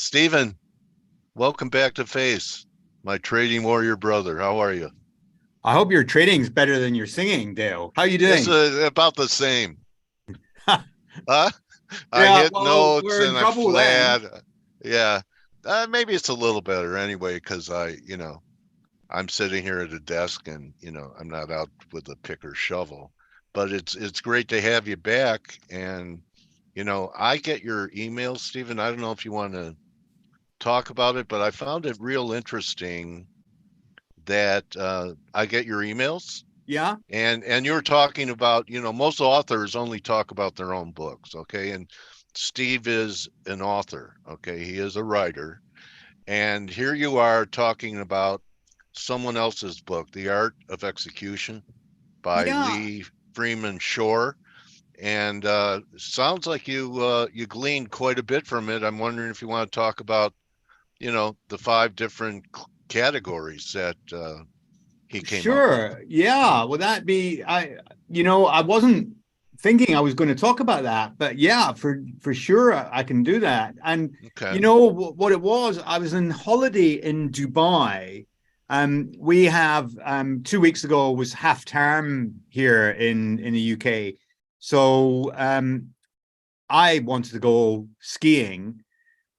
Stephen, welcome back to Face, my trading warrior brother. How are you? I hope your trading's better than your singing, Dale. How are you It's doing? about the same. Huh? I Yeah, hit well, notes we're in and I'm trouble then. flat. Yeah. Maybe it's a little better anyway because I'm sitting here at a desk and, I'm not out with a pick or shovel. But it's great to have you back. And, I get your emails, Stephen. I don't know if you want to talk about it, but I found it real interesting that I get your emails. Yeah, And you're talking about, most authors only talk about their own books, okay? And Steve is an author, okay? He is a writer. And here you are talking about someone else's book, The Art of Execution by yeah, Lee Freeman Shore. And sounds like you gleaned quite a bit from it. I'm wondering if you want to talk about, the five different categories that he came up with. sure. Yeah, would that be I wasn't thinking I was going to talk about that, but yeah, for sure I can do that. And Okay. what it was, I was on holiday in Dubai. We have 2 weeks ago was half term here in the UK. So I wanted to go skiing.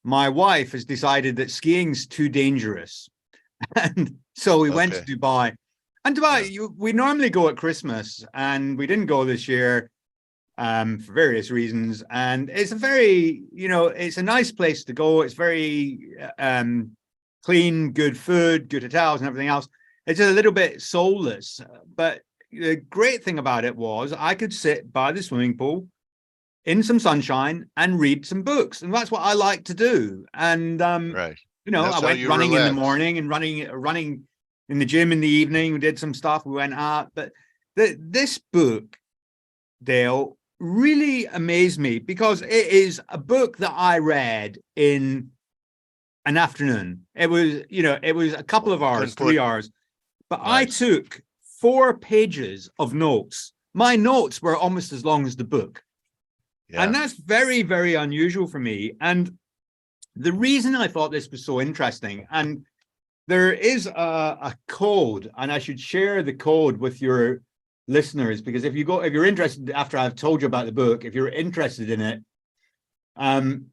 My wife has decided that skiing's too dangerous. And so we went to Okay. Dubai. And Yeah. we normally go at Christmas, and we didn't go this year for various reasons. And it's a very, it's a nice place to go. It's very clean, good food, good hotels, and everything else. It's a little bit soulless. But the great thing about it was I could sit by the swimming pool in some sunshine and read some books. And that's what I like to do. And Right. I That's how went you running in the relax. morning and running in the gym in the evening. We did some stuff. We went out. But this book, Dale, really amazed me because it is a book that I read in an afternoon. It was a couple of hours, Couldn't put 3 hours, but I nice. took 4 pages of notes. My notes were almost as long as the book. And Yeah. that's very, very unusual for me. And the reason I thought this was so interesting, and there is a code, and I should share the code with your listeners, because if you're interested, after I've told you about the book, if you're interested in it, um,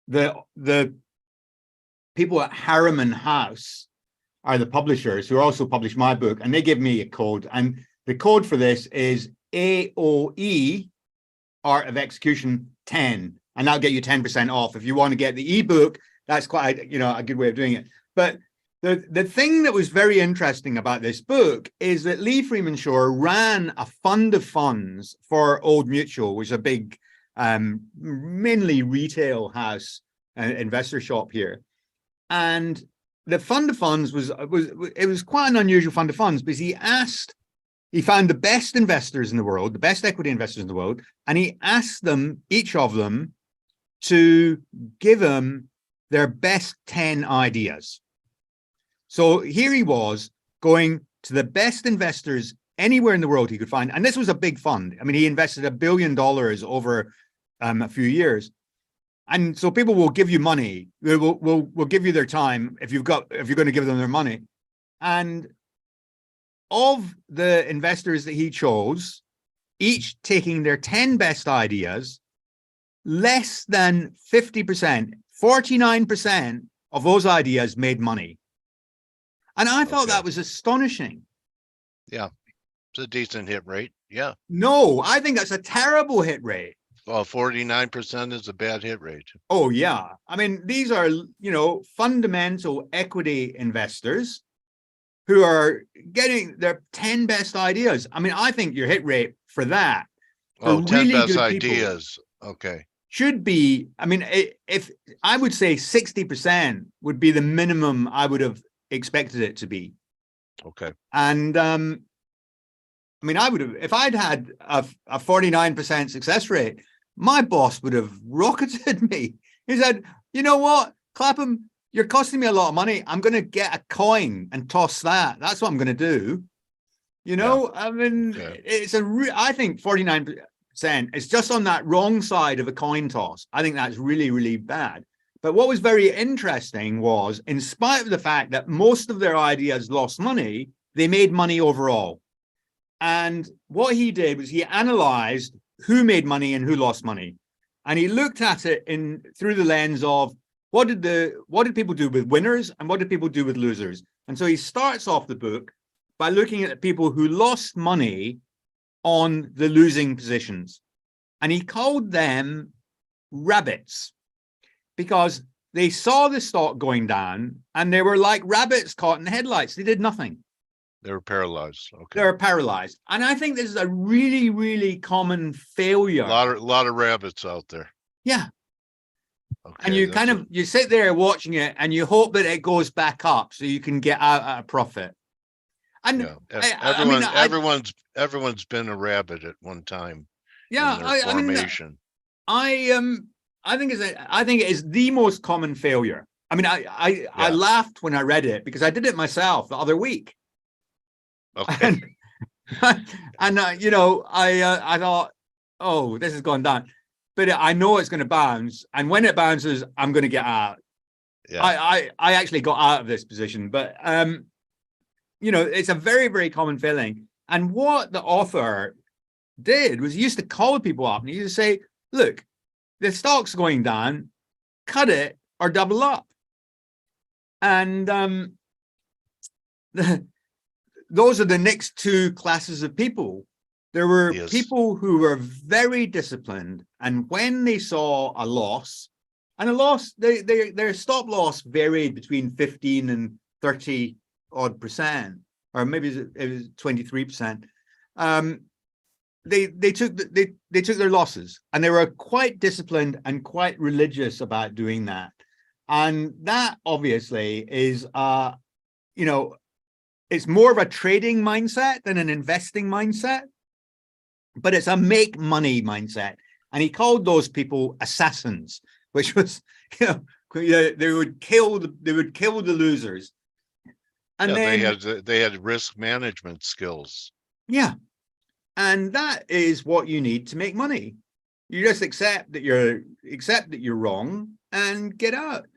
the people at Harriman House are the publishers who also published my book, and they give me a code, and the code for this is AOE, Art of Execution 10, and that'll get you 10% off. If you want to get the ebook, that's quite a good way of doing it. But the thing that was very interesting about this book is that Lee Freeman Shore ran a fund of funds for Old Mutual, which is a big, mainly retail house investor shop here. And the fund of funds was quite an unusual fund of funds, because he found the best investors in the world, the best equity investors in the world, and he asked them, each of them, to give him their best 10 ideas. So here he was going to the best investors anywhere in the world he could find. And this was a big fund. I mean, he invested $1 billion over a few years. And so people will give you money. Will give you their time if you're going to give them their money. And of the investors that he chose, each taking their 10 best ideas, less than 50%, 49% of those ideas made money. And I thought Okay. that was astonishing. Yeah. It's a decent hit rate. Yeah. No, I think that's a terrible hit rate. Well, 49% is a bad hit rate. Oh, yeah. I mean, these are, fundamental equity investors who are getting their 10 best ideas. I mean, I think your hit rate for that, for Oh, 10 really best good people, ideas. Okay. should be, I mean, if I would say 60% would be the minimum I would have expected it to be. Okay. And I mean, I would have, if I'd had a 49% success rate, my boss would have rocketed me. He said, you know what, Clapham, you're costing me a lot of money. I'm going to get a coin and toss that. That's what I'm going to do. Yeah. I mean, Okay. I think 49% is just on that wrong side of a coin toss. I think that's really, really bad. But what was very interesting was, in spite of the fact that most of their ideas lost money, they made money overall. And what he did was he analyzed who made money and who lost money. And he looked at it through the lens of what did people do with winners and what did people do with losers? And so he starts off the book by looking at the people who lost money on the losing positions. And he called them rabbits, because they saw the stock going down and they were like rabbits caught in the headlights. They did nothing. They were paralyzed. Okay. They're paralyzed. And I think this is a really, really common failure. A lot of rabbits out there. Yeah. Okay, and you kind of, you sit there watching it and you hope that it goes back up so you can get out at a profit. And yeah, everyone's been a rabbit at one time. Yeah. I think it is the most common failure. I mean, I laughed when I read it because I did it myself the other week. Okay. And you know, I thought, oh, this has gone down, but I know it's going to bounce, and when it bounces, I'm going to get out. Yeah. I actually got out of this position, but you know, it's a very, very common failing. And what the author did was he used to call people up and he used to say, look, the stock's going down, cut it or double up. And those are the next two classes of people. There were people who were very disciplined, and when they saw a loss, and a loss, their stop loss varied between 15 and 30 odd percent, or maybe it was 23%. They took their losses, and they were quite disciplined and quite religious about doing that. And that obviously is, you know, it's more of a trading mindset than an investing mindset, but it's a make money mindset. And he called those people assassins, which was, you know, they would kill the losers. And yeah, then they had risk management skills. Yeah. And that is what you need to make money. You just accept that you're wrong and get out.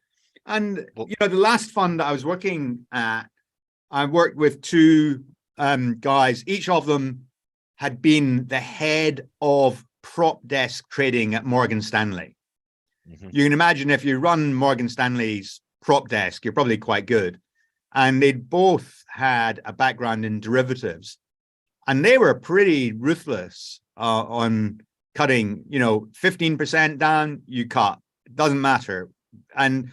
And you know, the last fund that I was working at, I worked with two guys. Each of them had been the head of prop desk trading at Morgan Stanley. Mm-hmm. You can imagine if you run Morgan Stanley's prop desk, you're probably quite good. And they'd both had a background in derivatives. And they were pretty ruthless on cutting, you know, 15% down, you cut. It doesn't matter. And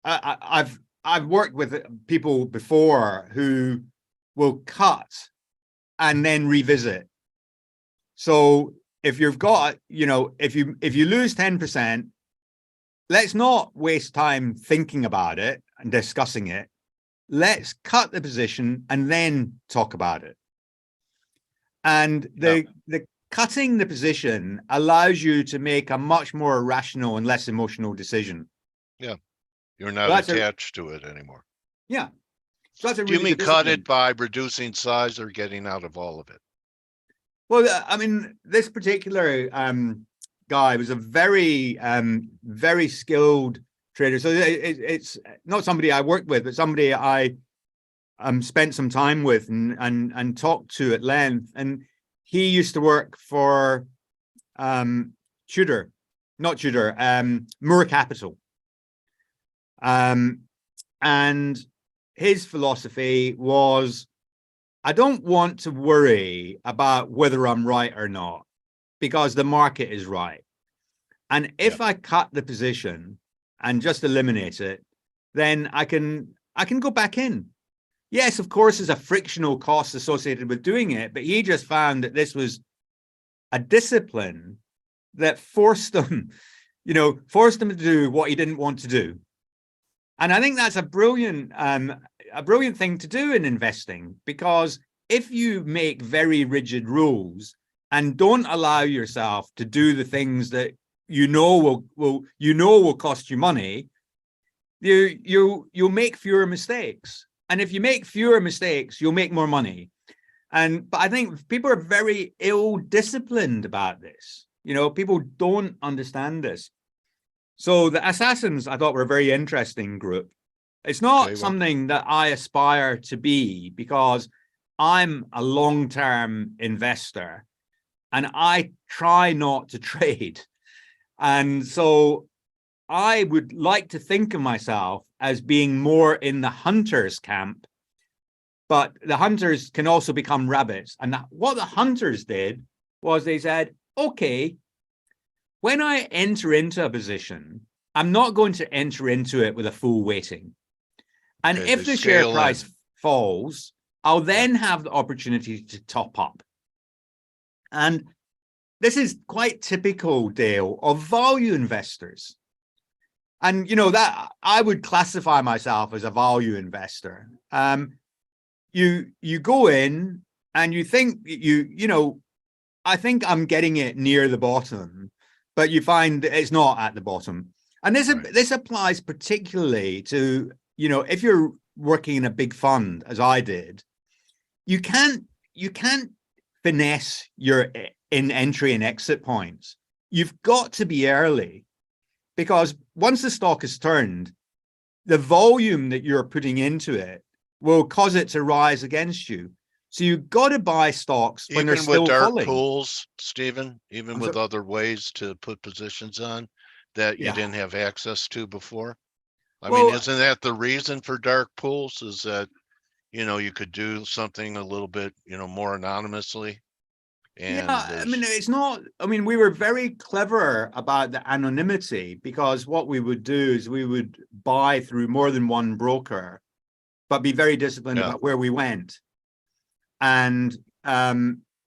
I've worked with people before who will cut and then revisit. So if you've got, you know, if you lose 10%, let's not waste time thinking about it and discussing it. Let's cut the position and then talk about it. And the cutting the position allows you to make a much more rational and less emotional decision. Yeah. You're not attached to it anymore. Yeah. So that's a really. Do you mean cut it by reducing size or getting out of all of it? Well, I mean, this particular guy was a very, very skilled trader. So it's not somebody I worked with, but somebody I spent some time with and talked to at length. And he used to work for Moore Capital. And his philosophy was, I don't want to worry about whether I'm right or not, because the market is right. And if I cut the position and just eliminate it, then I can go back in. Yes, of course, there's a frictional cost associated with doing it, but he just found that this was a discipline that forced him to do what he didn't want to do. And I think that's a brilliant thing to do in investing, because if you make very rigid rules and don't allow yourself to do the things that you know will cost you money, you'll make fewer mistakes. And if you make fewer mistakes, you'll make more money. But I think people are very ill-disciplined about this. You know, people don't understand this. So the assassins, I thought, were a very interesting group. It's not Okay, well, something that I aspire to be because I'm a long-term investor and I try not to trade. And so I would like to think of myself as being more in the hunters camp, but the hunters can also become rabbits. And what the hunters did was they said, okay, when I enter into a position, I'm not going to enter into it with a full weighting. And okay, they if the share scale price in. falls, I'll Yeah. then have the opportunity to top up. And this is quite typical, Dale, of value investors. And that I would classify myself as a value investor. You go in and you think I think I'm getting it near the bottom, but you find it's not at the bottom. And this applies particularly to, if you're working in a big fund, as I did, you can't finesse your in entry and exit points. You've got to be early because once the stock is turned, the volume that you're putting into it will cause it to rise against you. So you've got to buy stocks when they're Even with still dark falling. pools, Stephen, even with other ways to put positions on that you Yeah. didn't have access to before. I mean, Well, isn't that the reason for dark pools is that, you could do something a little bit, more anonymously yeah, and I mean, there's, it's not, I mean, we were very clever about the anonymity because what we would do is we would buy through more than one broker, but be very disciplined yeah, about where we went. And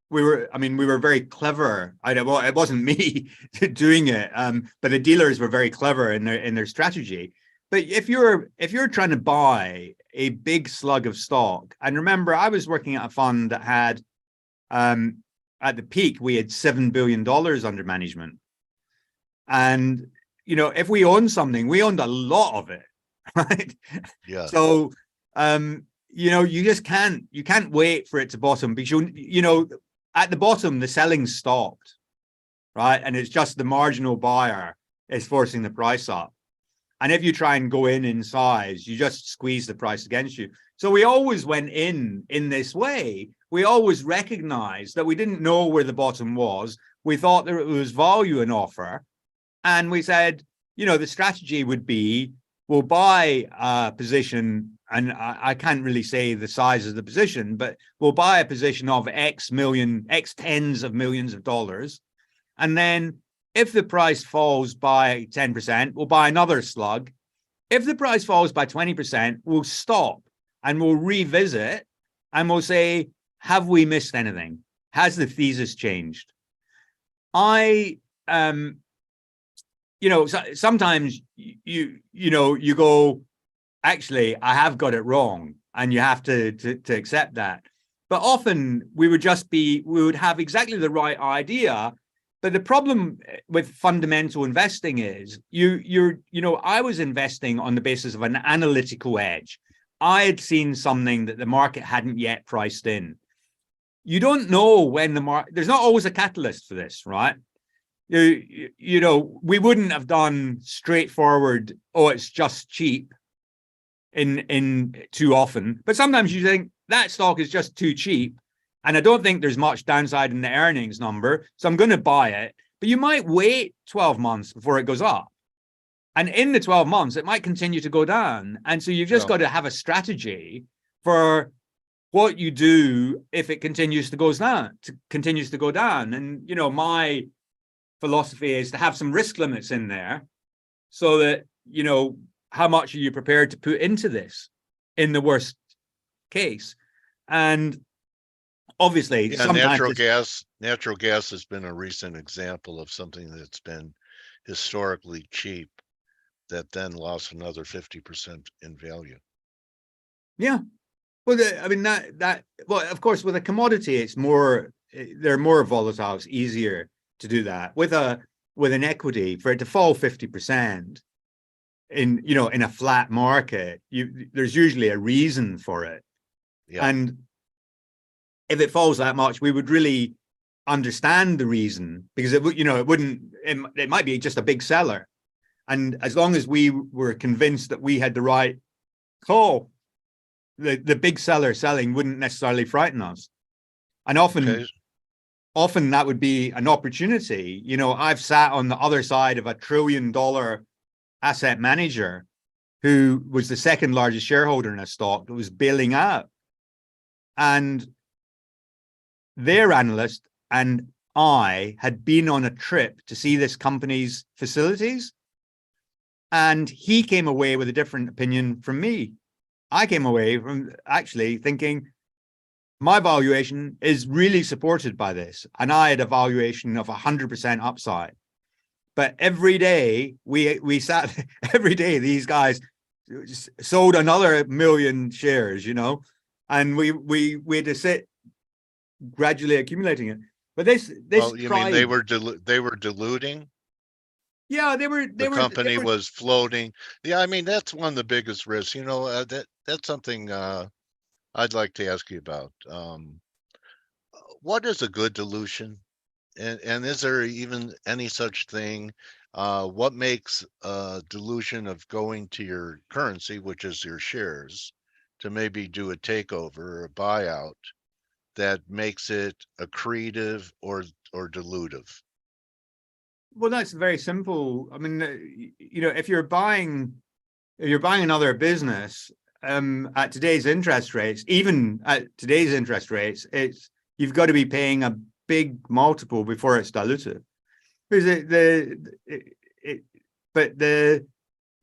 we were very clever. Well, it wasn't me doing it, but the dealers were very clever in their strategy. But if you're trying to buy a big slug of stock, and remember, I was working at a fund that had at the peak we had $7 billion under management, and if we owned something, we owned a lot of it, right? yeah, So you just can't wait for it to bottom because at the bottom the selling stopped, right? And it's just the marginal buyer is forcing the price up. And if you try and go in size, you just squeeze the price against you. So we always went in this way. We always recognized that we didn't know where the bottom was. We thought there was value in offer. And we said, the strategy would be we'll buy a position, and I can't really say the size of the position, but we'll buy a position of X tens of millions of dollars. And then if the price falls by 10%, we'll buy another slug. If the price falls by 20%, we'll stop and we'll revisit and we'll say, have we missed anything? Has the thesis changed? Sometimes you go, actually, I have got it wrong, and you have to accept that. But often we would have exactly the right idea. But the problem with fundamental investing is I was investing on the basis of an analytical edge. I had seen something that the market hadn't yet priced in. You don't know when the market, there's not always a catalyst for this, right? We wouldn't have done straightforward, oh, it's just cheap in too often. But sometimes you think that stock is just too cheap. And I don't think there's much downside in the earnings number. So I'm going to buy it. But you might wait 12 months before it goes up. And in the 12 months, it might continue to go down. And so you've just got to have a strategy for what you do if it continues to go down. And, my philosophy is to have some risk limits in there so that, how much are you prepared to put into this in the worst case? And obviously, yeah. sometimes Natural gas has been a recent example of something that's been historically cheap that then lost another 50% in value. yeah. Well, I mean well, of course, with a commodity, they're more volatile. It's easier to do that. With an equity, for it to fall 50% in a flat market, there's usually a reason for it. Yeah. And if it falls that much, we would really understand the reason, because it might be just a big seller. And as long as we were convinced that we had the right call, the big seller selling wouldn't necessarily frighten us. And Okay. often that would be an opportunity. You know, I've sat on the other side of $1 trillion asset manager who was the second largest shareholder in a stock that was bailing out. And their analyst and I had been on a trip to see this company's facilities. And he came away with a different opinion from me. I came away from actually thinking my valuation is really supported by this. And I had a valuation of 100% upside. But every day we sat, every day these guys sold another 1,000,000 shares, you know, and we had to sit gradually accumulating it. But this Well, you mean tribe, they were diluting? yeah, The company was floating. Yeah, I mean that's one of the biggest risks. You know, that's something I'd like to ask you about. What is a good dilution? And is there even any such thing? What makes dilution of going to your currency, which is your shares, to maybe do a takeover or a buyout that makes it accretive or dilutive? well, that's very simple. I mean, you know, if you're buying another business at today's interest rates, even at today's interest rates, it's you've got to be paying a big multiple before it's dilutive. Because but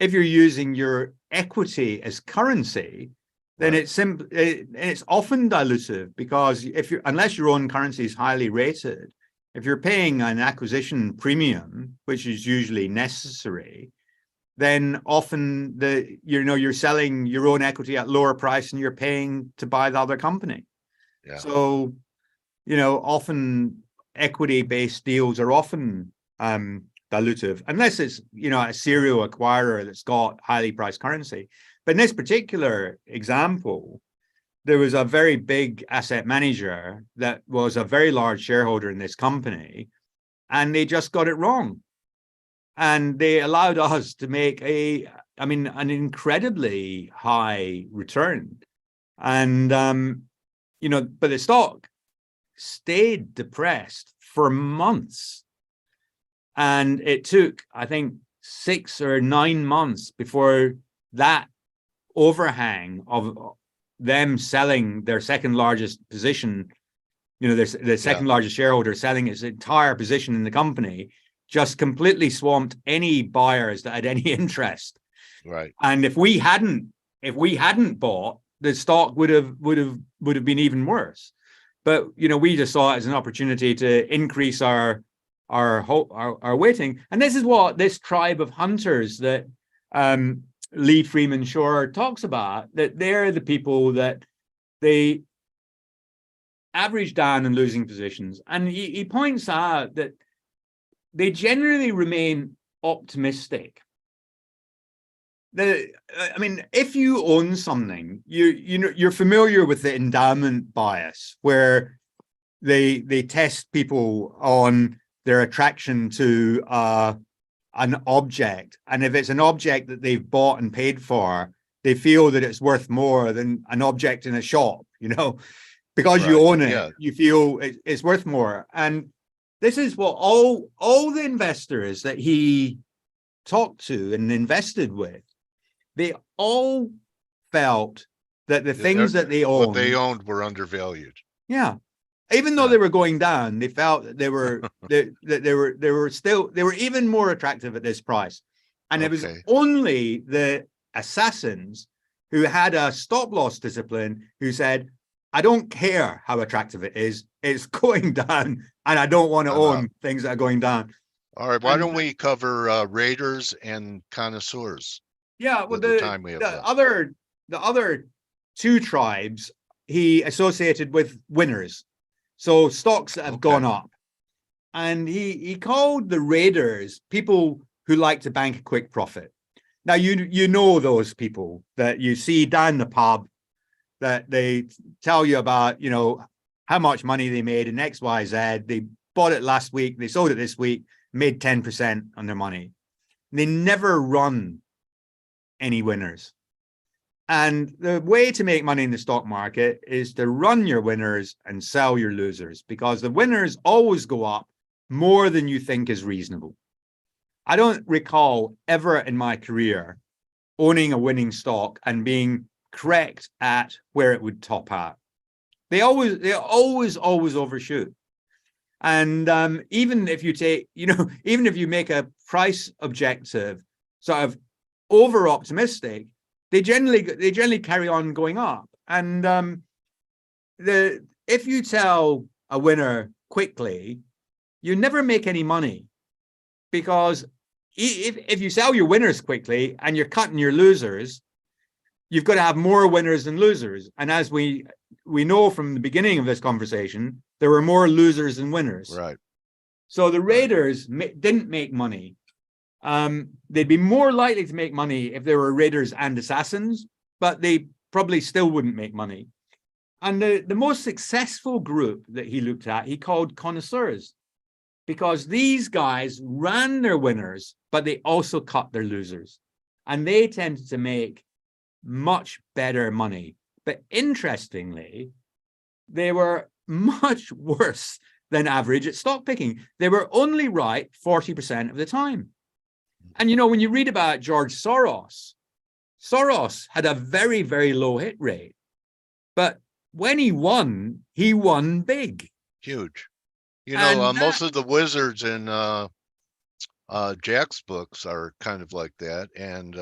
if you're using your equity as currency, then Right. it's often dilutive because if you unless your own currency is highly rated, if you're paying an acquisition premium, which is usually necessary, then often you're selling your own equity at lower price and you're paying to buy the other company. Yeah. So, you know, often equity-based deals are often dilutive, unless it's, you know, a serial acquirer that's got highly priced currency. But in this particular example, there was a very big asset manager that was a very large shareholder in this company, and they just got it wrong. And they allowed us to make an incredibly high return. And, you know, but the stock stayed depressed for months. And it took, I think, 6 or 9 months before that overhang of them selling their second largest position, you know, the Yeah. second largest shareholder selling his entire position in the company, just completely swamped any buyers that had any interest. Right. And if we hadn't bought, the stock would have been even worse. But you know, we just saw it as an opportunity to increase our weighting. And this is what this tribe of hunters that Lee Freeman Shore talks about, that they're the people that they average down in losing positions. And he points out that they generally remain optimistic. I mean, if you own something, you're familiar with the endowment bias, where they test people on their attraction to an object, and if it's an object that they've bought and paid for, they feel that it's worth more than an object in a shop. You know, because you Right. own it, Yeah. you feel it's worth more. And this is what all the investors that he talked to and invested with, they all felt that the things that they What they owned, owned were undervalued. yeah, even though Yeah. they were going down, they felt that they were even more attractive at this price. And it was Okay. only the assassins who had a stop loss discipline who said, I don't care how attractive it is, it's going down, and I don't want to I'm out. own things that are going down. All right. Why And don't we cover raiders and connoisseurs yeah, well, with the time we have left? the other two tribes he associated with winners, so stocks that have Okay. gone up, and he called the raiders people who like to bank a quick profit. Now you know those people that you see down the pub, that they tell you about, you know, how much money they made in XYZ. They bought it last week, they sold it this week, made 10% on their money. They never run any winners. And the way to make money in the stock market is to run your winners and sell your losers, because the winners always go up more than you think is reasonable. I don't recall ever in my career owning a winning stock and being correct at where it would top out. They always overshoot. And even if you take, even if you make a price objective sort of over optimistic, they generally carry on going up. And if you tell a winner quickly, you never make any money, because if you sell your winners quickly and you're cutting your losers, you've got to have more winners than losers. And as we know from the beginning of this conversation, there were more losers than winners. Right. So the raiders didn't make money. They'd be more likely to make money if they were raiders and assassins, but they probably still wouldn't make money. And the most successful group that he looked at, he called connoisseurs, because these guys ran their winners, but they also cut their losers. And they tended to make much better money. But interestingly, they were much worse than average at stock picking. They were only right 40% of the time. And when you read about George Soros, Soros had a very, very low hit rate. But when he won big. Huge. Most of the wizards in Jack's books are kind of like that. And,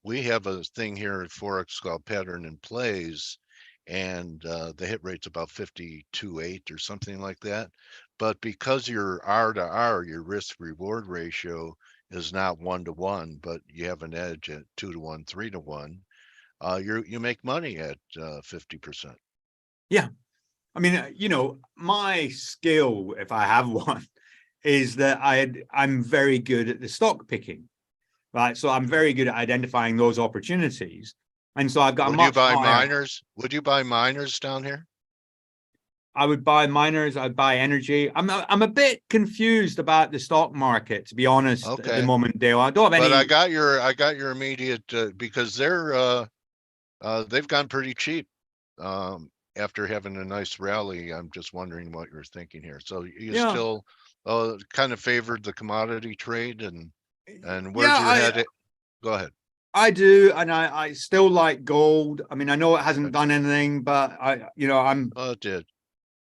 we have a thing here at Forex called Pattern and Plays, and the hit rate's about 52.8 or something like that. But because your R to R, your risk reward ratio is not 1-to-1, but you have an edge at 2-to-1, 3-to-1, you make money at 50%. Yeah. I mean, my skill, if I have one, is that I'm very good at the stock picking, right? So I'm very good at identifying those opportunities. And so I've got Would you buy miners? Would you buy miners down here? I would buy miners. I'd buy energy. I'm a bit confused about the stock market, to be honest, at the moment, Dale. I don't have any. But I got your immediate because they've gone pretty cheap after having a nice rally. I'm just wondering what you're thinking here. So you still kind of favored the commodity trade, and where's your head at? Go ahead. I do, and I still like gold. I mean, I know it hasn't done anything, but I'm. Oh, it did.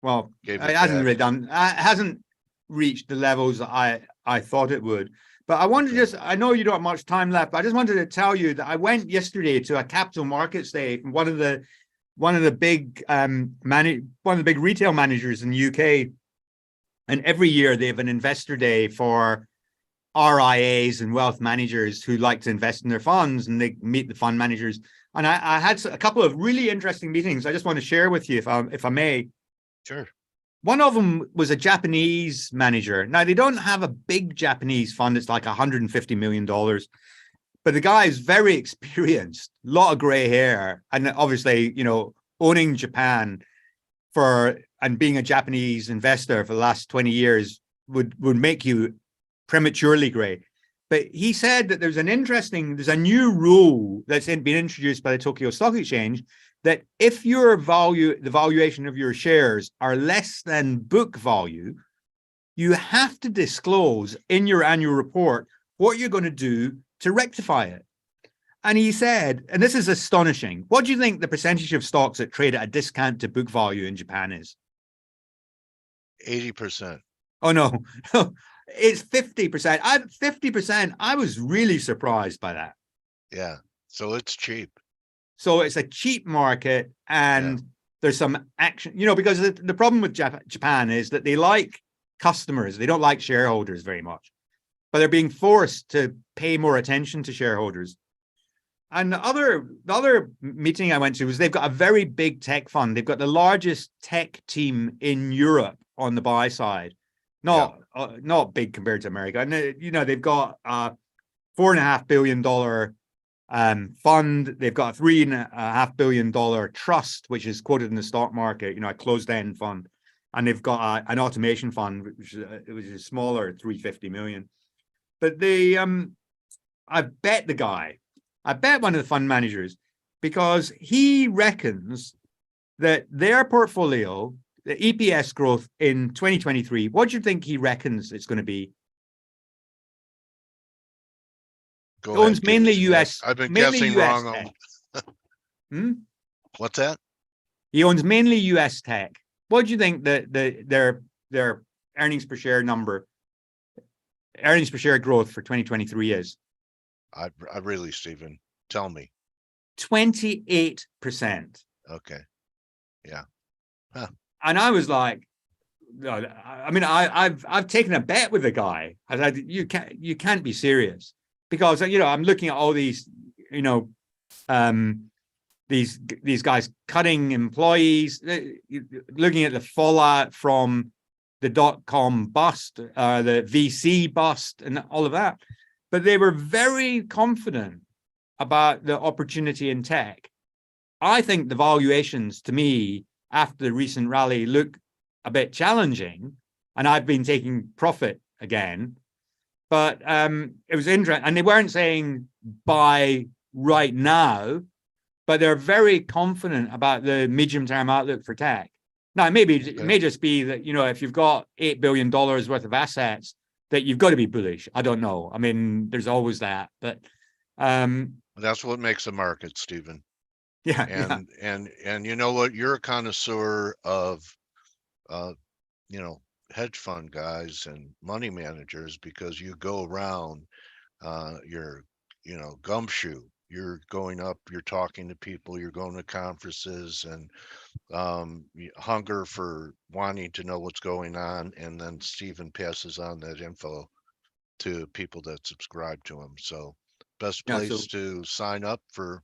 Well, it hasn't really done. It hasn't reached the levels that I thought it would. But I wanted to I know you don't have much time left, but I just wanted to tell you that I went yesterday to a capital markets day from one of the big retail managers in the UK. And every year they have an investor day for RIAs and wealth managers who like to invest in their funds, and they meet the fund managers. And I had a couple of really interesting meetings I just want to share with you, if I may. Sure. One of them was a Japanese manager. Now, they don't have a big Japanese fund. It's like $150 million. But the guy is very experienced, a lot of gray hair. And obviously, owning Japan and being a Japanese investor for the last 20 years would make you prematurely gray. But he said that there's a new rule that's been introduced by the Tokyo Stock Exchange, that if the valuation of your shares are less than book value, you have to disclose in your annual report what you're going to do to rectify it. And he said, and this is astonishing, what do you think the percentage of stocks that trade at a discount to book value in Japan is? 80%. Oh, no. It's 50%. 50%. I was really surprised by that. Yeah. So it's cheap. So it's a cheap market, and there's some action, because the problem with Japan is that they like customers. They don't like shareholders very much, but they're being forced to pay more attention to shareholders. And the other meeting I went to was they've got a very big tech fund. They've got the largest tech team in Europe on the buy side. Not big compared to America. And they've got $4.5 billion fund. They've got a $3.5 billion trust, which is quoted in the stock market, a closed-end fund. And they've got an automation fund, which is smaller, $350 million. but I bet the guy, I bet one of the fund managers, because he reckons that their portfolio, the EPS growth in 2023, what do you think he reckons it's going to be? Go Owns ahead. Give mainly it to me. US, I've been mainly guessing US wrong. tech. What's that? He owns mainly US tech. What do you think that their earnings per share number, earnings per share growth for 2023 is? I really, Stephen, tell me. 28%. Okay. Yeah. Huh. And I was like, I mean, I've taken a bet with the guy. I said, you can't be serious, because I'm looking at all these, these guys cutting employees, looking at the fallout from the .com bust, the VC bust, and all of that. But they were very confident about the opportunity in tech. I think the valuations, to me, after the recent rally, look a bit challenging, and I've been taking profit again. But it was interesting, and they weren't saying buy right now, but they're very confident about the medium-term outlook for tech. Now, it may just be that, if you've got $8 billion worth of assets, that you've got to be bullish. I don't know. I mean, there's always that, but that's what makes a market, Stephen. Yeah. And you know what? You're a connoisseur of, hedge fund guys and money managers, because you go around, you're, gumshoe. You're going up, you're talking to people, you're going to conferences, and hunger for wanting to know what's going on. And then Stephen passes on that info to people that subscribe to him. So best place to sign up for.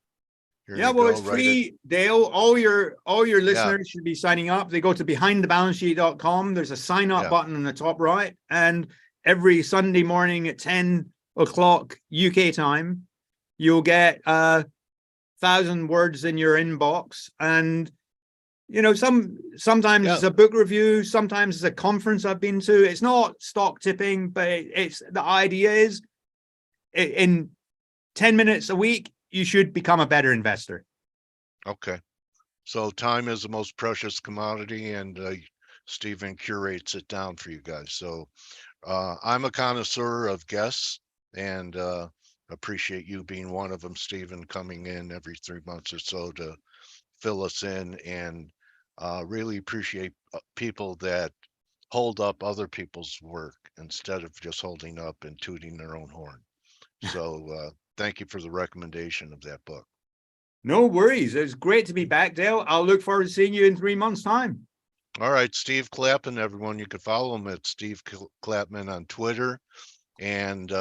Well, it's free, Dale. All your listeners should be signing up. They go to behindthebalancesheet.com. There's a sign up button on the top right, and every Sunday morning at 10 o'clock UK time, you'll get 1,000 words in your inbox. And sometimes it's a book review, sometimes it's a conference I've been to. It's not stock tipping, but it's the idea is in 10 minutes a week, you should become a better investor. Okay. So time is the most precious commodity, and Stephen curates it down for you guys. So I'm a connoisseur of guests, and appreciate you being one of them, Stephen, coming in every 3 months or so to fill us in, and really appreciate people that hold up other people's work instead of just holding up and tooting their own horn. So thank you for the recommendation of that book. No worries. It's great to be back, Dale. I'll look forward to seeing you in 3 months' time. All right, Steve Clapham, everyone. You can follow him at Steve Clapham on Twitter. And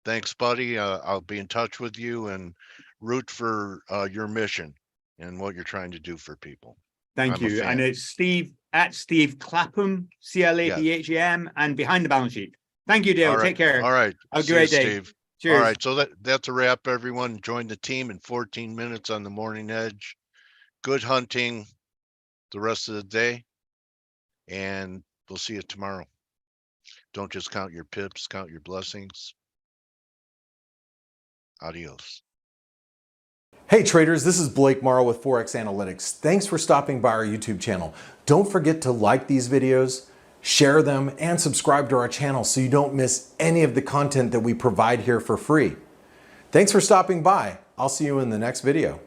thanks, buddy. I'll be in touch with you and root for your mission and what you're trying to do for people. Thank you. And it's Steve at Steve Clapham, Clapham, and Behind the Balance Sheet. Thank you, Dale. Take care. All right. Have a great day. Steve. Cheers. All right, so that's a wrap, everyone. Join the team in 14 minutes on the Morning Edge. Good hunting the rest of the day, and we'll see you tomorrow. Don't just count your pips, count your blessings. Adios. Hey traders, this is Blake Morrow with ForexAnalytix. Thanks for stopping by our YouTube channel. Don't forget to like these videos, share them, and subscribe to our channel so you don't miss any of the content that we provide here for free. Thanks for stopping by. I'll see you in the next video.